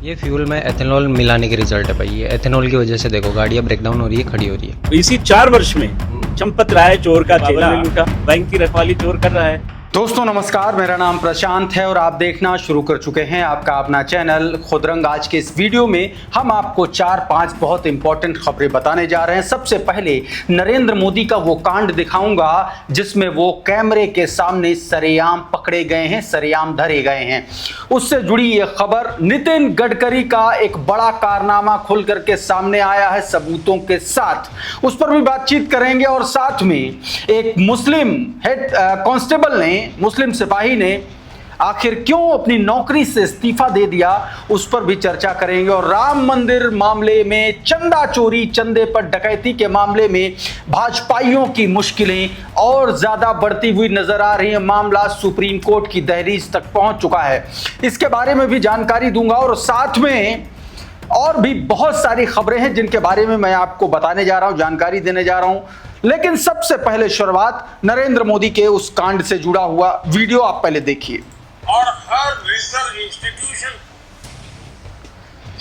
ये फ्यूल में एथेनॉल मिलाने के रिजल्ट है भाई। ये एथेनॉल की वजह से देखो गाड़ियाँ ब्रेकडाउन हो रही है, खड़ी हो रही है। इसी 4 वर्ष में चंपत रहा है चोर का चेला, लूटा बैंक की रखवाली चोर कर रहा है। दोस्तों नमस्कार, मेरा नाम प्रशांत है और आप देखना शुरू कर चुके हैं आपका अपना चैनल खुदरंग। आज के इस वीडियो में हम आपको 4-5 बहुत इंपॉर्टेंट खबरें बताने जा रहे हैं। सबसे पहले नरेंद्र मोदी का वो कांड दिखाऊंगा जिसमें वो कैमरे के सामने सरेआम पकड़े गए हैं, सरेआम धरे गए हैं। उससे जुड़ी ये खबर, नितिन गडकरी का एक बड़ा कारनामा खुल करके सामने आया है सबूतों के साथ, उस पर भी बातचीत करेंगे। और साथ में एक मुस्लिम हेड कांस्टेबल ने, मुस्लिम सिपाही ने आखिर क्यों अपनी नौकरी से इस्तीफा दे दिया, उस पर भी चर्चा करेंगे। और राम मंदिर मामले में, चंदा चोरी, चंदे पर डकैती के मामले में भाजपाइयों की मुश्किलें और ज्यादा बढ़ती हुई नजर आ रही है। मामला सुप्रीम कोर्ट की दहलीज तक पहुंच चुका है, इसके बारे में भी जानकारी दूंगा। और साथ में और भी बहुत सारी खबरें हैं जिनके बारे में मैं आपको बताने जा रहा हूं, जानकारी देने जा रहा हूं। लेकिन सबसे पहले शुरुआत नरेंद्र मोदी के उस कांड से जुड़ा हुआ वीडियो आप पहले देखिए। और हर रिसर्च इंस्टीट्यूशन,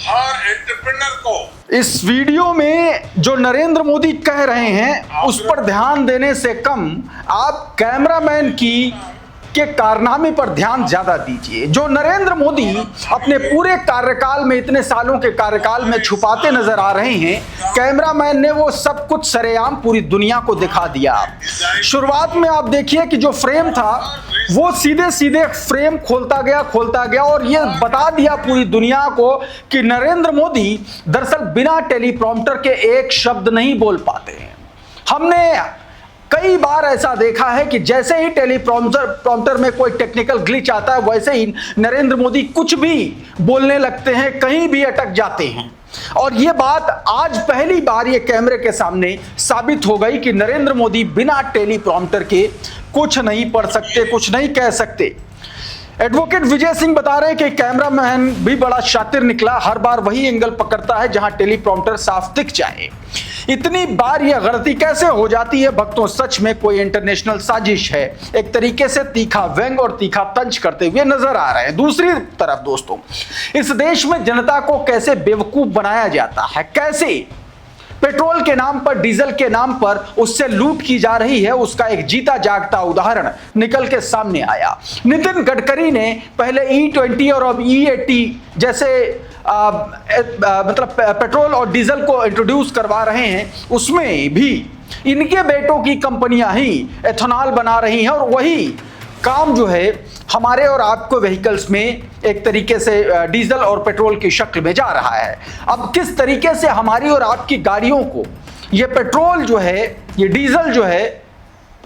हर एंटरप्रेन्योर को इस वीडियो में जो नरेंद्र मोदी कह रहे हैं उस पर ध्यान देने से कम आप कैमरामैन के कारनामे पर ध्यान ज्यादा दीजिए। जो नरेंद्र मोदी अपने पूरे कार्यकाल में, इतने सालों के कार्यकाल में छुपाते नजर आ रहे हैं, कैमरामैन ने वो सब कुछ सरेआम पूरी दुनिया को दिखा दिया। शुरुआत में आप देखिए कि जो फ्रेम था वो सीधे सीधे फ्रेम खोलता गया और ये बता दिया पूरी दुनिया को कि नरेंद्र मोदी दरअसल बिना टेलीप्रॉम्प्टर के एक शब्द नहीं बोल पाते हैं। हमने कई बार ऐसा देखा है कि जैसे ही टेलीप्रॉम्प्टर में कोई टेक्निकल ग्लिच आता है वैसे ही नरेंद्र मोदी कुछ भी बोलने लगते हैं, कहीं भी अटक जाते हैं। और ये बात आज पहली बार ये कैमरे के सामने साबित हो गई कि नरेंद्र मोदी बिना टेलीप्रॉम्प्टर के कुछ नहीं पढ़ सकते, कुछ नहीं कह सकते। एडवोकेट विजय सिंह बता रहे हैं कि कैमरामैन भी बड़ा शातिर निकला, हर बार वही एंगल पकड़ता है जहां टेलीप्रॉम्प्टर साफ दिख जाए। इतनी बार यह गलती कैसे हो जाती है भक्तों? सच में कोई इंटरनेशनल साजिश है। एक तरीके से तीखा व्यंग और तीखा तंज करते हुए नजर आ रहे हैं। दूसरी तरफ दोस्तों, इस देश में जनता को कैसे बेवकूफ बनाया जाता है, कैसे पेट्रोल के नाम पर, डीजल के नाम पर उससे लूट की जा रही है, उसका एक जीता जागता उदाहरण निकल के सामने आया। नितिन गडकरी ने पहले E20 और अब E80 जैसे मतलब पेट्रोल और डीजल को इंट्रोड्यूस करवा रहे हैं, उसमें भी इनके बेटों की कंपनियां ही एथेनॉल बना रही हैं। और वही काम जो है हमारे और आपको व्हीकल्स में एक तरीके से डीजल और पेट्रोल की शक्ल में जा रहा है। अब किस तरीके से हमारी और आपकी गाड़ियों को ये पेट्रोल जो है, ये डीजल जो है,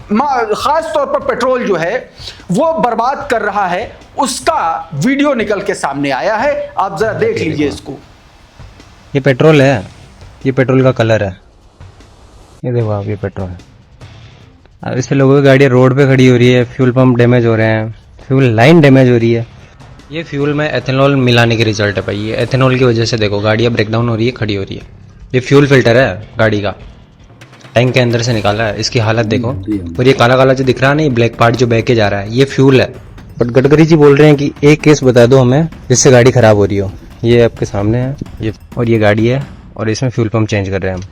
खास तौर पर पेट्रोल जो है वो बर्बाद कर रहा है, उसका वीडियो निकल के सामने आया है। आप जरा देख लीजिए इसको। ये पेट्रोल है, ये पेट्रोल का कलर है, ये देखो आप, ये पेट्रोल है। अब इससे लोगों की गाड़ियाँ रोड पे खड़ी हो रही है, फ्यूल पंप डैमेज हो रहे हैं, फ्यूल लाइन डैमेज हो रही है। ये फ्यूल में एथेनॉल मिलाने के रिजल्ट है भाई। ये एथेनॉल की वजह से देखो गाड़ियाँ ब्रेकडाउन हो रही है, खड़ी हो रही है। ये फ्यूल फिल्टर है गाड़ी का, टैंक के अंदर से निकाला है, इसकी हालत देखो। और ये काला काला जो दिख रहा है ना, ये ब्लैक पार्ट जो बह के जा रहा है, ये फ्यूल है। बट गडकरी जी बोल रहे हैं कि एक केस बता दो हमें जिससे गाड़ी खराब हो रही हो। ये आपके सामने है, ये और ये गाड़ी है और इसमें फ्यूल पंप चेंज कर रहे हैं हम।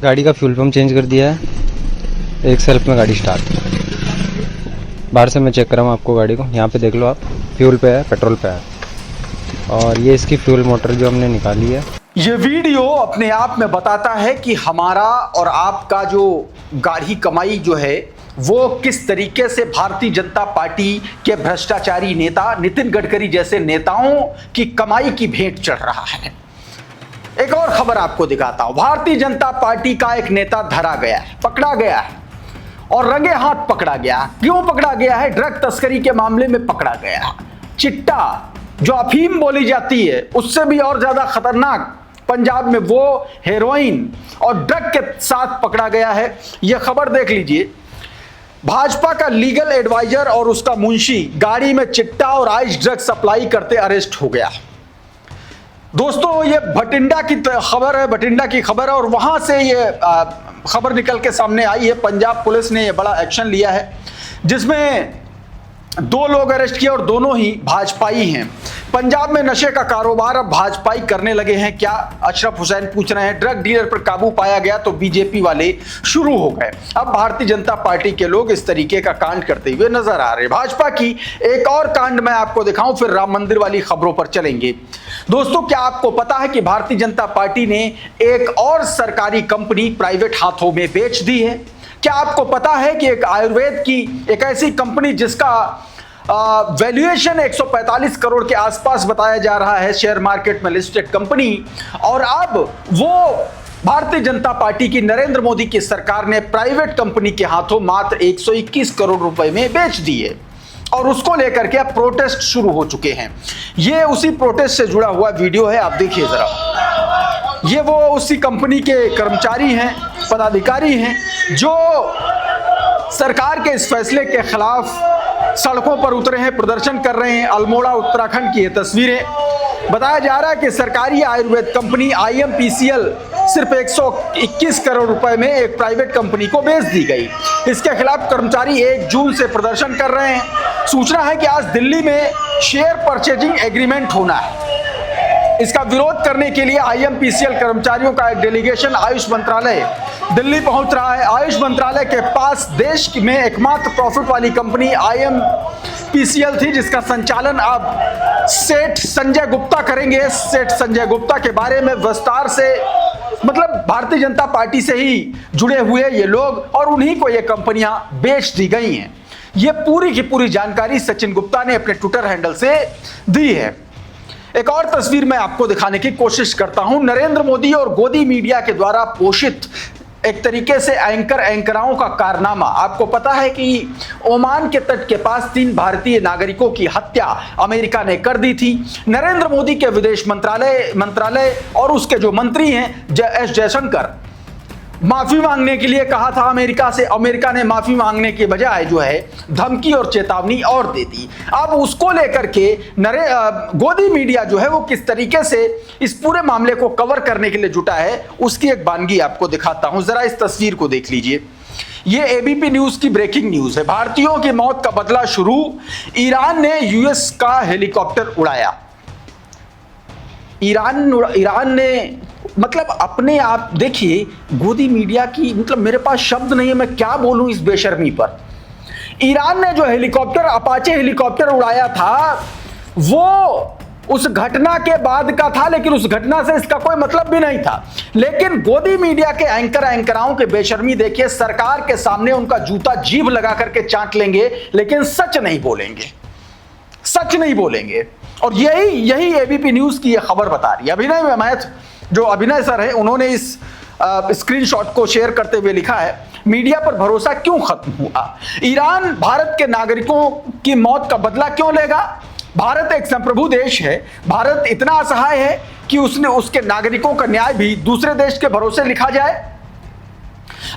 गाड़ी का फ्यूल पंप चेंज कर दिया है, एक सेल्फ में गाड़ी स्टार्ट। बाहर से मैं चेक कर रहा हूँ आपको गाड़ी को, यहाँ पे देख लो आप, फ्यूल पे है, पेट्रोल पे है। और ये इसकी फ्यूल मोटर जो हमने निकाली है। ये वीडियो अपने आप में बताता है कि हमारा और आपका जो गाढ़ी कमाई जो है वो किस तरीके से भारतीय जनता पार्टी के भ्रष्टाचारी नेता नितिन गडकरी जैसे नेताओं की कमाई की भेंट चढ़ रहा है। एक और खबर आपको दिखाता हूं। भारतीय जनता पार्टी का एक नेता धरा गया है, पकड़ा गया है और रंगे हाथ पकड़ा गया। क्यों पकड़ा गया है? ड्रग तस्करी के मामले में पकड़ा गया है। चिट्टा जो अफीम बोली जाती है उससे भी और ज्यादा खतरनाक पंजाब में वो हेरोइन और ड्रग के साथ पकड़ा गया है। यह खबर देख लीजिए। भाजपा का लीगल एडवाइजर और उसका मुंशी गाड़ी में चिट्टा और आइस ड्रग सप्लाई करते अरेस्ट हो गया। दोस्तों ये भटिंडा की खबर है, भटिंडा की खबर है और वहां से ये खबर निकल के सामने आई है। पंजाब पुलिस ने ये बड़ा एक्शन लिया है जिसमें 2 लोग अरेस्ट किए और दोनों ही भाजपाई हैं। पंजाब में नशे का कारोबार अब भाजपाई करने लगे हैं क्या? अशरफ हुसैन पूछ रहे हैं। ड्रग डीलर पर काबू पाया गया तो बीजेपी वाले शुरू हो गए। अब भारतीय जनता पार्टी के लोग इस तरीके का कांड करते हुए नजर आ रहे हैं। भाजपा की एक और कांड मैं आपको दिखाऊं, फिर राम मंदिर वाली खबरों पर चलेंगे। दोस्तों, क्या आपको पता है कि भारतीय जनता पार्टी ने एक और सरकारी कंपनी प्राइवेट हाथों में बेच दी है? क्या आपको पता है कि एक आयुर्वेद की एक ऐसी कंपनी जिसका वैल्यूएशन 145 करोड़ के आसपास बताया जा रहा है, शेयर मार्केट में लिस्टेड कंपनी, और अब वो भारतीय जनता पार्टी की नरेंद्र मोदी की सरकार ने प्राइवेट कंपनी के हाथों मात्र 121 करोड़ रुपए में बेच दी है। और उसको लेकर के अब प्रोटेस्ट शुरू हो चुके हैं। ये उसी प्रोटेस्ट से जुड़ा हुआ वीडियो है, आप देखिए जरा। ये वो उसी कंपनी के कर्मचारी हैं, पदाधिकारी हैं, जो सरकार के इस फैसले के खिलाफ सड़कों पर उतरे हैं, प्रदर्शन कर रहे हैं। अल्मोड़ा उत्तराखंड की ये तस्वीरें। बताया जा रहा है कि सरकारी आयुर्वेद कंपनी IMPCL सिर्फ 121 करोड़ रुपए में एक प्राइवेट कंपनी को बेच दी गई। इसके खिलाफ कर्मचारी 1 जून से प्रदर्शन कर रहे हैं। सूचना है कि आज दिल्ली में शेयर परचेजिंग एग्रीमेंट होना है। इसका विरोध करने के लिए IMPCL कर्मचारियों का एक डेलीगेशन आयुष मंत्रालय दिल्ली पहुंच रहा है। आयुष मंत्रालय के पास देश में एकमात्र प्रॉफिट वाली कंपनी IMPCL थी, जिसका संचालन अब सेठ संजय गुप्ता करेंगे। सेठ संजय गुप्ता के बारे में विस्तार से, मतलब भारतीय जनता पार्टी से ही जुड़े हुए ये लोग, और उन्हीं को ये कंपनियां बेच दी गई हैं। ये पूरी की पूरी जानकारी सचिन गुप्ता ने अपने ट्विटर हैंडल से दी है। एक और तस्वीर मैं आपको दिखाने की कोशिश करता हूं। नरेंद्र मोदी और गोदी मीडिया के द्वारा पोषित एक तरीके से एंकराओं का कारनामा। आपको पता है कि ओमान के तट के पास 3 भारतीय नागरिकों की हत्या अमेरिका ने कर दी थी। नरेंद्र मोदी के विदेश मंत्रालय और उसके जो मंत्री हैं एस जयशंकर, माफी मांगने के लिए कहा था अमेरिका से। अमेरिका ने माफी मांगने के बजाय जो है धमकी और चेतावनी और दे दी। अब उसको लेकर के गोदी मीडिया जो है वो किस तरीके से इस पूरे मामले को कवर करने के लिए जुटा है, उसकी एक वानगी आपको दिखाता हूं। जरा इस तस्वीर को देख लीजिए। ये ABP न्यूज की ब्रेकिंग न्यूज है। भारतीयों की मौत का बदला शुरू। ईरान ने US का हेलीकॉप्टर उड़ाया। ईरान ने, मतलब अपने आप देखिए, गोदी मीडिया की, मतलब मेरे पास शब्द नहीं है, मैं क्या बोलूं इस बेशर्मी पर। ईरान ने जो हेलीकॉप्टर, अपाचे हेलीकॉप्टर उड़ाया था, वो उस घटना के बाद का था, लेकिन उस घटना से इसका कोई मतलब भी नहीं था। लेकिन गोदी मीडिया के एंकराओं के बेशर्मी देखिए। सरकार के सामने उनका जूता जीभ लगा करके चाट लेंगे, लेकिन सच नहीं बोलेंगे, सच नहीं बोलेंगे। और यही ABP न्यूज की यह खबर बता रही है। अभिनय मैथ, जो अभिनय सर है, उन्होंने इस स्क्रीनशॉट को शेयर करते हुए लिखा है, मीडिया पर भरोसा क्यों खत्म हुआ? ईरान भारत के नागरिकों की मौत का बदला क्यों लेगा? भारत एक संप्रभु देश है। भारत इतना असहाय है कि उसके नागरिकों का न्याय भी दूसरे देश के भरोसे लिखा जाए।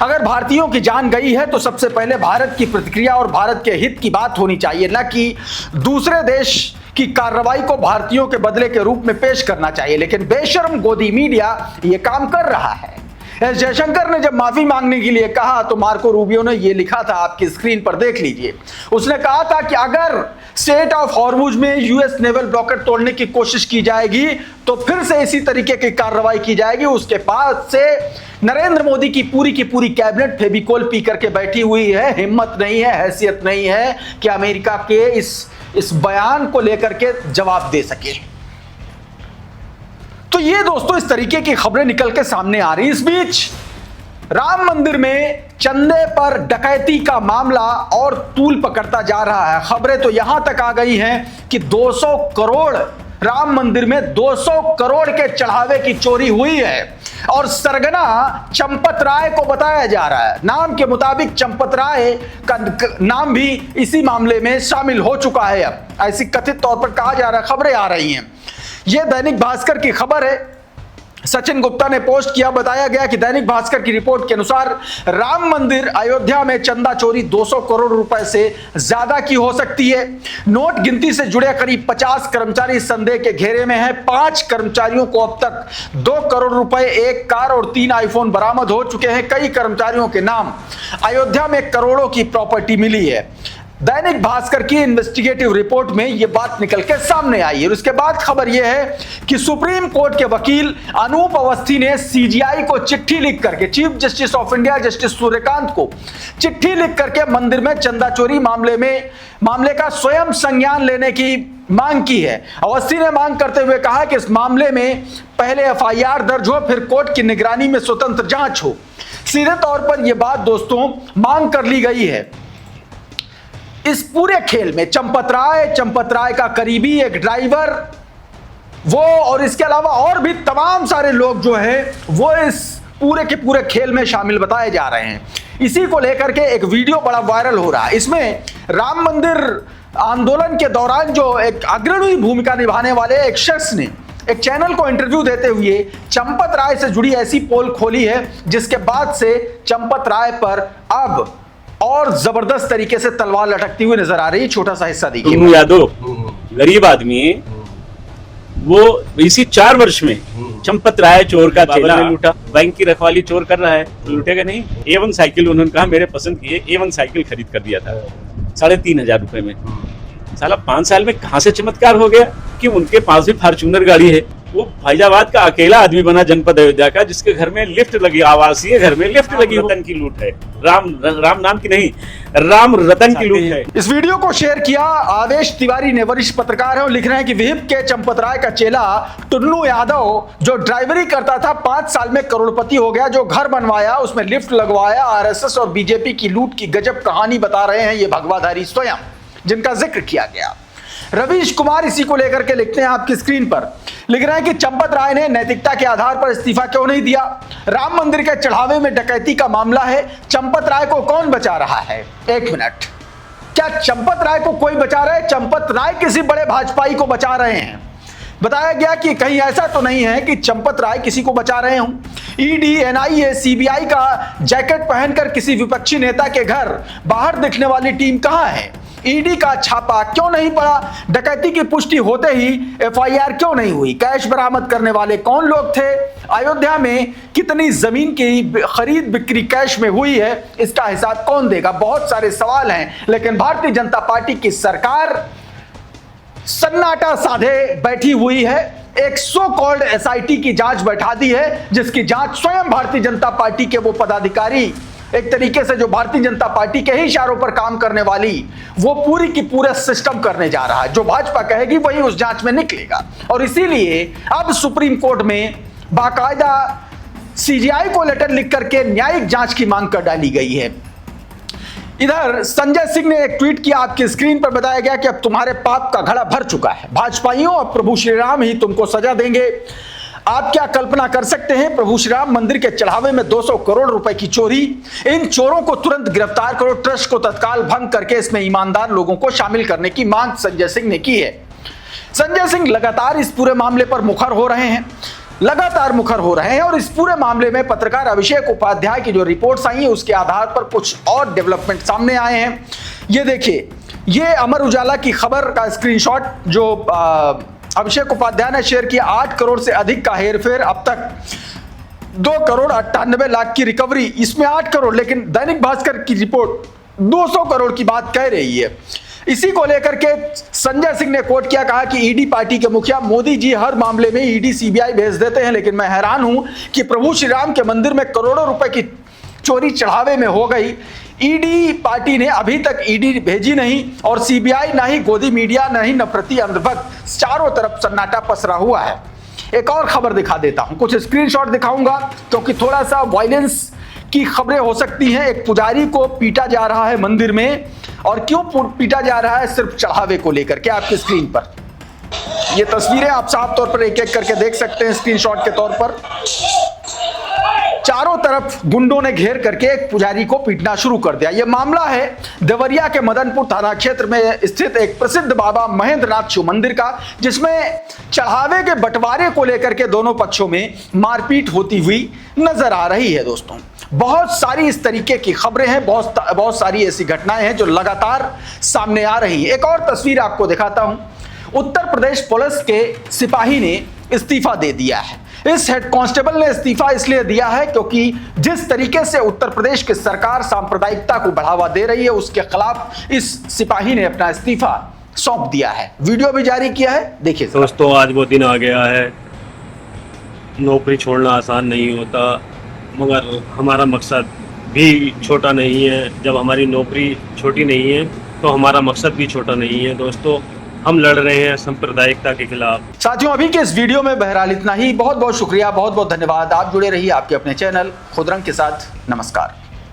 अगर भारतीयों की जान गई है तो सबसे पहले भारत की प्रतिक्रिया और भारत के हित की बात होनी चाहिए, न कि दूसरे देश की कार्रवाई को भारतीयों के बदले के रूप में पेश करना चाहिए। लेकिन बेशर्म गोदी मीडिया ये काम कर रहा है। एस जयशंकर ने जब माफी मांगने के लिए कहा तो मार्को रूबियो ने ये लिखा था, आपकी स्क्रीन पर देख लीजिए। उसने कहा था कि अगर स्टेट ऑफ हॉर्मुज में US नेवल ब्लॉकेट तोड़ने की कोशिश की जाएगी तो फिर से इसी तरीके की कार्रवाई की जाएगी। उसके बाद से नरेंद्र मोदी की पूरी कैबिनेट फेविकोल पी करके बैठी हुई है। हिम्मत नहीं है, हैसियत नहीं है कि अमेरिका के इस बयान को लेकर के जवाब दे सके। तो ये दोस्तों इस तरीके की खबरें निकल के सामने आ रही। इस बीच राम मंदिर में चंदे पर डकैती का मामला और तूल पकड़ता जा रहा है। खबरें तो यहां तक आ गई हैं कि 200 करोड़, राम मंदिर में 200 करोड़ के चढ़ावे की चोरी हुई है। और सरगना चंपत राय को बताया जा रहा है। नाम के मुताबिक चंपत राय का नाम भी इसी मामले में शामिल हो चुका है। अब ऐसी कथित तौर पर कहा जा रहा है, खबरें आ रही हैं। यह दैनिक भास्कर की खबर है, सचिन गुप्ता ने पोस्ट किया। बताया गया कि दैनिक भास्कर की रिपोर्ट के अनुसार राम मंदिर अयोध्या में चंदा चोरी 200 करोड़ रुपए से ज्यादा की हो सकती है। नोट गिनती से जुड़े करीब 50 कर्मचारी संदेह के घेरे में हैं। 5 कर्मचारियों को अब तक 2 करोड़ रुपए, 1 कार और 3 आईफोन बरामद हो चुके हैं। कई कर्मचारियों के नाम। अयोध्या में करोड़ों की प्रॉपर्टी मिली है। दैनिक भास्कर की इन्वेस्टिगेटिव रिपोर्ट में यह बात निकल के सामने आई है। और उसके बाद खबर यह है कि सुप्रीम कोर्ट के वकील अनूप अवस्थी ने सीजीआई को चिट्ठी लिख करके, chief justice of India justice Suryakant को चिट्ठी लिख करके मंदिर में चंदा चोरी मामले का स्वयं संज्ञान लेने की मांग की है। अवस्थी ने मांग करते हुए कहा कि इस मामले में पहले एफआईआर दर्ज हो, फिर कोर्ट की निगरानी में स्वतंत्र जांच हो। सीधे तौर पर यह बात दोस्तों मांग कर ली गई है। इस पूरे खेल में चंपत राय का करीबी एक ड्राइवर, वो और इसके अलावा और भी तमाम सारे लोग जो है वो इस पूरे के पूरे खेल में शामिल बताए जा रहे हैं। इसी को लेकर के एक वीडियो बड़ा वायरल हो रहा है। इसमें राम मंदिर आंदोलन के दौरान जो एक अग्रणी भूमिका निभाने वाले एक शख्स ने एक चैनल को इंटरव्यू देते हुए चंपत राय से जुड़ी ऐसी पोल खोली है जिसके बाद से चंपत राय पर अब और जबरदस्त तरीके से तलवार लटकती हुई नजर आ रही है। छोटा सा हिस्सा देखिए। यादव गरीब आदमी है, वो इसी 4 वर्ष में चंपत राय चोर का चेला लूटा, बैंक की रखवाली चोर कर रहा है, लूटेगा नहीं। A1 साइकिल उन्होंने कहा मेरे पसंद की है, A1 साइकिल खरीद कर दिया था 3,500 रुपए में। साला 5 साल में कहां से चमत्कार हो गया कि उनके पास भी फॉर्च्यूनर गाड़ी है। वो फैजाबाद का अकेला आदमी बना जनपद अयोध्या का जिसके घर में लिफ्ट लगी, आवासीय घर में लिफ्ट लगी। रतन की लूट है, राम नाम की नहीं, राम रतन की लूट है। इस वीडियो को शेयर किया आवेश तिवारी ने, वरिष्ठ पत्रकार है, और लिख रहे हैं कि विहिप के चंपत राय का चेला टुन्नू यादव जो ड्राइवरी करता था 5 साल में करोड़पति हो गया, जो घर बनवाया उसमें लिफ्ट लगवाया। आरएसएस और बीजेपी की लूट की गजब कहानी बता रहे हैं ये भगवाधारी स्वयं, जिनका जिक्र किया गया। रवीश कुमार इसी को लेकर के लिखते हैं आपकी स्क्रीन पर, लिख रहे हैं कि चंपत राय ने नैतिकता के आधार पर इस्तीफा क्यों नहीं दिया। राम मंदिर के चढ़ावे में डकैती का मामला है, चंपत राय को कौन बचा रहा है? 1 मिनट, क्या चंपत राय को कोई बचा रहा है? चंपत राय किसी बड़े भाजपाई को बचा रहे हैं? बताया गया कि कहीं ऐसा तो नहीं है कि चंपत राय किसी को बचा रहे हों। ईडी, एनआईए, सीबीआई का जैकेट पहनकर किसी विपक्षी नेता के घर बाहर दिखने वाली टीम कहां है? ईडी का छापा क्यों नहीं पड़ा? डकैती की पुष्टि होते ही एफआईआर क्यों नहीं हुई? कैश बरामद करने वाले कौन लोग थे? अयोध्या में कितनी जमीन की खरीद बिक्री कैश में हुई है, इसका हिसाब कौन देगा? बहुत सारे सवाल हैं, लेकिन भारतीय जनता पार्टी की सरकार सन्नाटा साधे बैठी हुई है। एक सो कॉल्ड एसआईटी की जांच बैठा दी है, जिसकी जांच स्वयं भारतीय जनता पार्टी के वो पदाधिकारी, एक तरीके से जो भारतीय जनता पार्टी के ही इशारों पर काम करने वाली, वो पूरी की पूरा सिस्टम करने जा रहा है। जो भाजपा कहेगी वही उस जांच में निकलेगा। और इसीलिए अब सुप्रीम कोर्ट में बाकायदा सीजीआई को लेटर लिख करके न्यायिक जांच की मांग कर डाली गई है। इधर संजय सिंह ने एक ट्वीट किया, आपकी स्क्रीन पर बताया गया कि अब तुम्हारे पाप का घड़ा भर चुका है, भाजपाइयों अब प्रभु श्री राम ही तुमको सजा देंगे। आप क्या कल्पना कर सकते हैं? प्रभु श्री राम मंदिर के चढ़ावे में 200 करोड़ रुपए की चोरी। इन चोरों को तुरंत गिरफ्तार करो, ट्रस्ट को तत्काल भंग करके इसमें ईमानदार लोगों को शामिल करने की मांग संजय सिंह ने की है। संजय सिंह लगातार इस पूरे मामले पर मुखर हो रहे हैं, और इस पूरे मामले में पत्रकार अभिषेक उपाध्याय की जो रिपोर्ट्स आई हैं उसके आधार पर कुछ और डेवलपमेंट सामने आए हैं। ये देखिए, ये अमर उजाला की खबर का स्क्रीनशॉट जो अभिषेक उपाध्याय ने शेयर किया। 8 करोड़ से अधिक का हेरफेर, अब तक 2 करोड़ 98 लाख की रिकवरी, इसमें 8 करोड़, लेकिन दैनिक भास्कर की रिपोर्ट 200 करोड़ की बात कह रही है। इसी को लेकर के संजय सिंह ने कोट किया, कहा कि ईडी पार्टी के मुखिया मोदी जी हर मामले में ईडी सीबीआई भेज देते हैं, लेकिन मैं हैरान हूं कि प्रभु श्री राम के मंदिर में करोड़ों रुपए की चोरी चढ़ावे में हो गई। ईडी पार्टी ने अभी तक ईडी भेजी नहीं, और सीबीआई ना ही गोदी मीडिया, ना ही नफरती अंधभक्त, चारों तरफ सन्नाटा पसरा हुआ है। एक और खबर दिखा देता हूं, कुछ स्क्रीनशॉट दिखाऊंगा क्योंकि थोड़ा सा वायलेंस की खबरें हो सकती हैं। एक पुजारी को पीटा जा रहा है मंदिर में, और क्यों पीटा जा रहा है? सिर्फ चढ़ावे को लेकर के। आपकी स्क्रीन पर ये तस्वीरें आप साफ तौर पर एक एक करके देख सकते हैं स्क्रीनशॉट के तौर पर। चारों तरफ गुंडों ने घेर करके एक पुजारी को पीटना शुरू कर दिया। यह मामला है देवरिया के मदनपुर थाना क्षेत्र में स्थित एक प्रसिद्ध बाबा महेंद्रनाथ शिव मंदिर का, जिसमें चढ़ावे के बंटवारे को लेकर के दोनों पक्षों में मारपीट होती हुई नजर आ रही है। दोस्तों, बहुत सारी इस तरीके की खबरें हैं, बहुत सारी ऐसी घटनाएं हैं जो लगातार सामने आ रही है। एक और तस्वीर आपको दिखाता हूं। उत्तर प्रदेश पुलिस के सिपाही ने इस्तीफा दे दिया है। इस हेड कांस्टेबल ने इस्तीफा इसलिए दिया है क्योंकि जिस तरीके से उत्तर प्रदेश की सरकार सांप्रदायिकता को बढ़ावा दे रही है उसके खिलाफ इस सिपाही ने अपना इस्तीफा सौंप दिया है। वीडियो भी जारी किया है, देखिए दोस्तों। आज वो दिन आ गया है, नौकरी छोड़ना आसान नहीं होता, मगर हमारा मकसद भी छोटा नहीं है। जब हमारी नौकरी छोटी नहीं है तो हमारा मकसद भी छोटा नहीं है। दोस्तों, हम लड़ रहे हैं सांप्रदायिकता के खिलाफ। साथियों, अभी के इस वीडियो में बहरहाल इतना ही। बहुत बहुत शुक्रिया, बहुत बहुत धन्यवाद। आप जुड़े रहिए आपके अपने चैनल खुदरंग के साथ। नमस्कार।